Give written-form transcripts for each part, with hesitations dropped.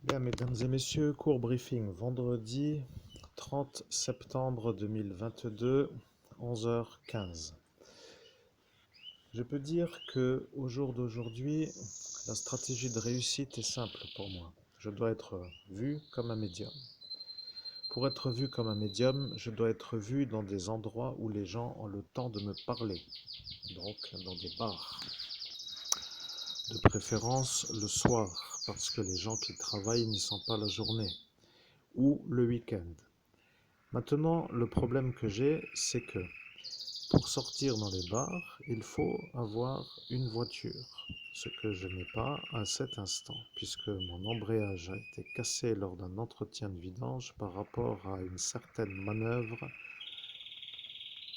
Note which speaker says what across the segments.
Speaker 1: Bien, mesdames et messieurs, court briefing, vendredi 30 septembre 2022, 11h15. Je peux dire que au jour d'aujourd'hui, la stratégie de réussite est simple pour moi. Je dois être vu comme un médium. Pour être vu comme un médium, je dois être vu dans des endroits où les gens ont le temps de me parler, donc dans des bars. De préférence le soir, parce que les gens qui travaillent n'y sont pas la journée, ou le week-end. Maintenant, le problème que j'ai, c'est que pour sortir dans les bars, il faut avoir une voiture, ce que je n'ai pas à cet instant, puisque mon embrayage a été cassé lors d'un entretien de vidange par rapport à une certaine manœuvre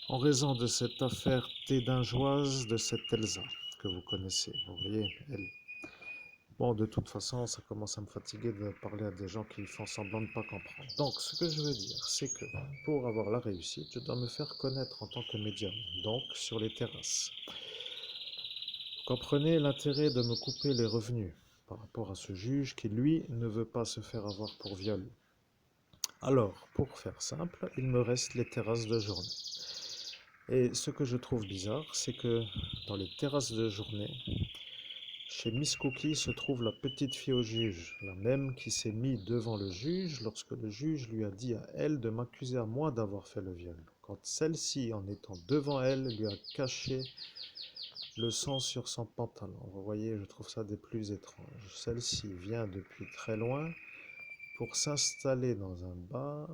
Speaker 1: en raison de cette affaire tédingeoise de cette Elsa que vous connaissez. Vous voyez, elle. Bon, de toute façon, ça commence à me fatiguer de parler à des gens qui font semblant de ne pas comprendre. Donc, ce que je veux dire, c'est que pour avoir la réussite, je dois me faire connaître en tant que médium, donc sur les terrasses. Vous comprenez l'intérêt de me couper les revenus par rapport à ce juge qui, lui, ne veut pas se faire avoir pour viol. Alors, pour faire simple, il me reste les terrasses de journée. Et ce que je trouve bizarre, c'est que dans les terrasses de journée, chez Miss Cookie se trouve la petite fille au juge, la même qui s'est mise devant le juge lorsque le juge lui a dit à elle de m'accuser à moi d'avoir fait le viol. Quand celle-ci, en étant devant elle, lui a caché le sang sur son pantalon. Vous voyez, je trouve ça des plus étranges. Celle-ci vient depuis très loin pour s'installer dans un bar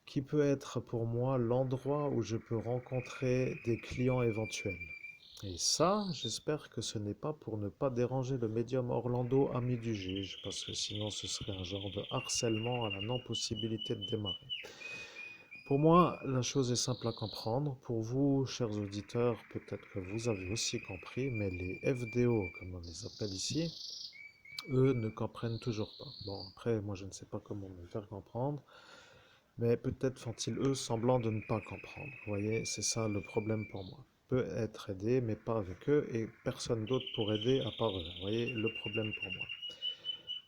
Speaker 1: qui peut être pour moi l'endroit où je peux rencontrer des clients éventuels. Et ça, j'espère que ce n'est pas pour ne pas déranger le médium Orlando, ami du juge, parce que sinon ce serait un genre de harcèlement à la non-possibilité de démarrer. Pour moi, la chose est simple à comprendre. Pour vous, chers auditeurs, peut-être que vous avez aussi compris, mais les FDO, comme on les appelle ici, eux ne comprennent toujours pas. Bon, après, moi je ne sais pas comment me faire comprendre, mais peut-être font-ils eux semblant de ne pas comprendre. Vous voyez, c'est ça le problème pour moi. Peut être aidé, mais pas avec eux, et personne d'autre pour aider à part eux. Vous voyez, le problème pour moi.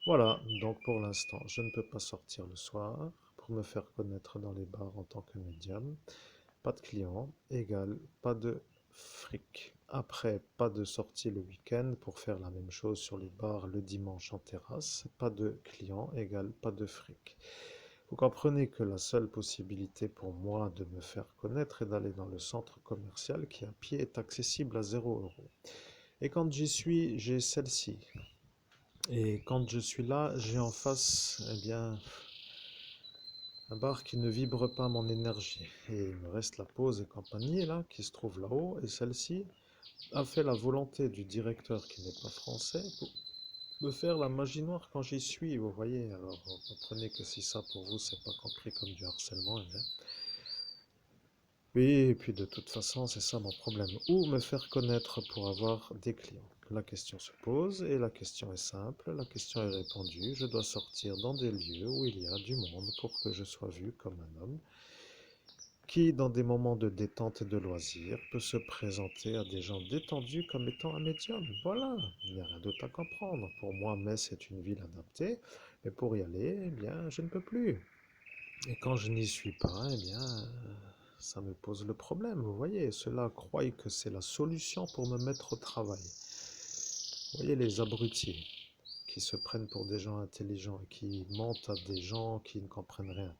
Speaker 1: Voilà, donc pour l'instant, je ne peux pas sortir le soir pour me faire connaître dans les bars en tant que médium. Pas de clients, égale pas de fric. Après, pas de sortie le week-end pour faire la même chose sur les bars le dimanche en terrasse. Pas de clients, égale pas de fric. Vous comprenez que la seule possibilité pour moi de me faire connaître est d'aller dans le centre commercial qui à pied est accessible à 0 €. Et quand j'y suis, j'ai celle-ci. Et quand je suis là, j'ai en face, eh bien, un bar qui ne vibre pas mon énergie. Et il me reste la pause et compagnie, là, qui se trouve là-haut. Et celle-ci a fait la volonté du directeur qui n'est pas français pour me faire la magie noire quand j'y suis, vous voyez. Alors, vous comprenez que si ça pour vous, c'est pas compris comme du harcèlement, eh bien. Oui, et puis de toute façon, c'est ça mon problème. Où me faire connaître pour avoir des clients? La question se pose et la question est simple, la question est répondue. Je dois sortir dans des lieux où il y a du monde pour que je sois vu comme un homme qui, dans des moments de détente et de loisir, peut se présenter à des gens détendus comme étant un médium. Voilà, il n'y a rien d'autre à comprendre. Pour moi, Metz est une ville adaptée, mais pour y aller, eh bien, je ne peux plus. Et quand je n'y suis pas, eh bien, ça me pose le problème. Vous voyez, ceux-là croient que c'est la solution pour me mettre au travail. Vous voyez les abrutis qui se prennent pour des gens intelligents et qui mentent à des gens qui ne comprennent rien.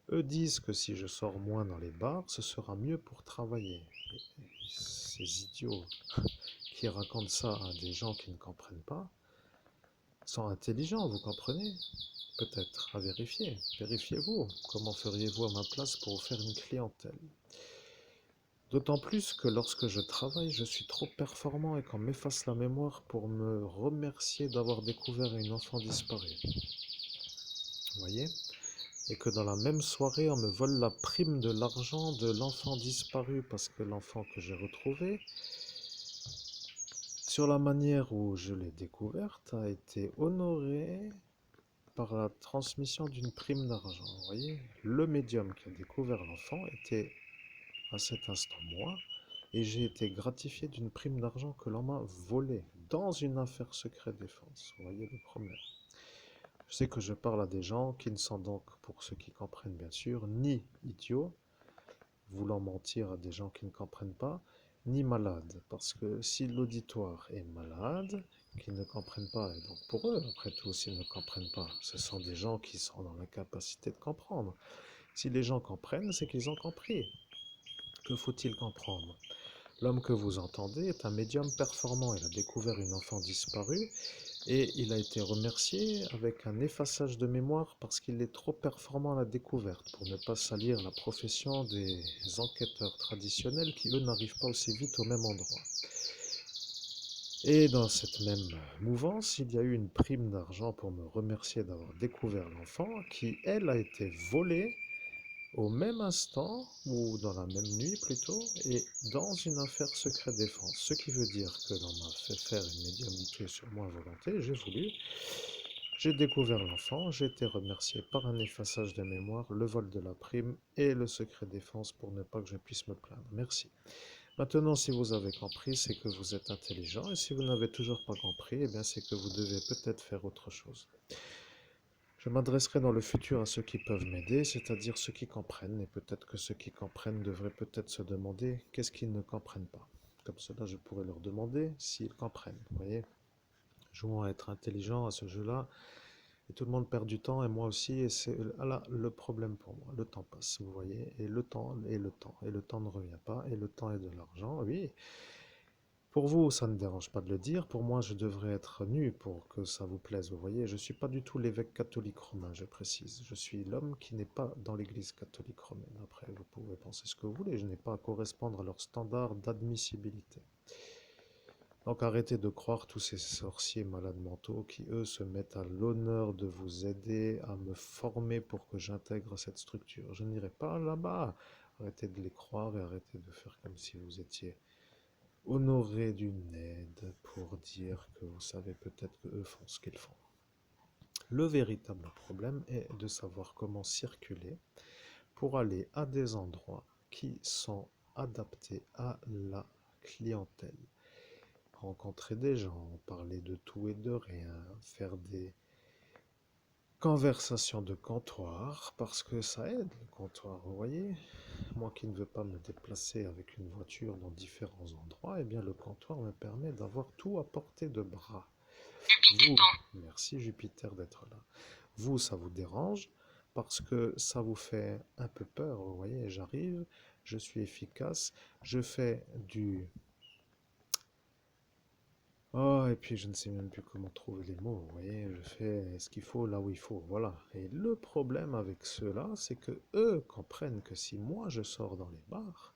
Speaker 1: Eux disent que si je sors moins dans les bars, ce sera mieux pour travailler. Ces idiots qui racontent ça à des gens qui ne comprennent pas sont intelligents, vous comprenez? Peut-être à vérifier. Vérifiez-vous. Comment feriez-vous à ma place pour vous faire une clientèle? D'autant plus que lorsque je travaille, je suis trop performant et qu'on m'efface la mémoire pour me remercier d'avoir découvert une enfant disparue. Vous voyez? Et que dans la même soirée, on me vole la prime de l'argent de l'enfant disparu parce que l'enfant que j'ai retrouvé, sur la manière où je l'ai découverte, a été honoré par la transmission d'une prime d'argent. Vous voyez, le médium qui a découvert l'enfant était à cet instant moi, et j'ai été gratifié d'une prime d'argent que l'on m'a volée dans une affaire secret défense. Vous voyez le problème. Je sais que je parle à des gens qui ne sont donc, pour ceux qui comprennent bien sûr, ni idiots, voulant mentir à des gens qui ne comprennent pas, ni malades. Parce que si l'auditoire est malade, qu'ils ne comprennent pas, et donc pour eux, après tout, s'ils ne comprennent pas, ce sont des gens qui sont dans l'incapacité de comprendre. Si les gens comprennent, c'est qu'ils ont compris. Que faut-il comprendre? L'homme que vous entendez est un médium performant. Il a découvert une enfant disparue et il a été remercié avec un effaçage de mémoire parce qu'il est trop performant à la découverte pour ne pas salir la profession des enquêteurs traditionnels qui, eux, n'arrivent pas aussi vite au même endroit. Et dans cette même mouvance, il y a eu une prime d'argent pour me remercier d'avoir découvert l'enfant qui, elle, a été volée au même instant, ou dans la même nuit plutôt, et dans une affaire secret défense. Ce qui veut dire que l'on m'a fait faire une médiumnité sur moi à volonté, j'ai voulu, j'ai découvert l'enfant, j'ai été remercié par un effaçage de mémoire, le vol de la prime et le secret défense pour ne pas que je puisse me plaindre. Merci. Maintenant, si vous avez compris, c'est que vous êtes intelligent, et si vous n'avez toujours pas compris, eh bien c'est que vous devez peut-être faire autre chose. Je m'adresserai dans le futur à ceux qui peuvent m'aider, c'est-à-dire ceux qui comprennent, et peut-être que ceux qui comprennent devraient peut-être se demander qu'est-ce qu'ils ne comprennent pas. Comme cela, je pourrais leur demander s'ils comprennent. Vous voyez, jouons à être intelligent à ce jeu-là, et tout le monde perd du temps, et moi aussi, et c'est là le problème pour moi. Le temps passe, vous voyez, et le temps, et le temps, et le temps ne revient pas, et le temps est de l'argent, oui. Pour vous, ça ne dérange pas de le dire. Pour moi, je devrais être nu pour que ça vous plaise. Vous voyez, je ne suis pas du tout l'évêque catholique romain, je précise. Je suis l'homme qui n'est pas dans l'église catholique romaine. Après, vous pouvez penser ce que vous voulez. Je n'ai pas à correspondre à leurs standards d'admissibilité. Donc arrêtez de croire tous ces sorciers malades mentaux qui, eux, se mettent à l'honneur de vous aider à me former pour que j'intègre cette structure. Je n'irai pas là-bas. Arrêtez de les croire et arrêtez de faire comme si vous étiez honoré d'une aide pour dire que vous savez peut-être qu'eux font ce qu'ils font. Le véritable problème est de savoir comment circuler pour aller à des endroits qui sont adaptés à la clientèle. Rencontrer des gens, parler de tout et de rien, faire des conversations de comptoir, parce que ça aide le comptoir, vous voyez. Moi qui ne veux pas me déplacer avec une voiture dans différents endroits, eh bien le comptoir me permet d'avoir tout à portée de bras. Vous, merci Jupiter d'être là. Vous, ça vous dérange parce que ça vous fait un peu peur, vous voyez, j'arrive, je suis efficace, je fais du... Oh, et puis je ne sais même plus comment trouver les mots, vous voyez, je fais ce qu'il faut là où il faut, voilà. Et le problème avec ceux-là, c'est que eux comprennent que si moi je sors dans les bars,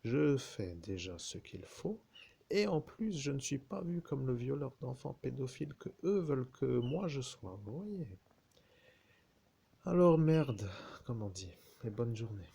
Speaker 1: je fais déjà ce qu'il faut, et en plus je ne suis pas vu comme le violeur d'enfants pédophile que eux veulent que moi je sois, vous voyez. Alors merde, comme on dit, et bonne journée.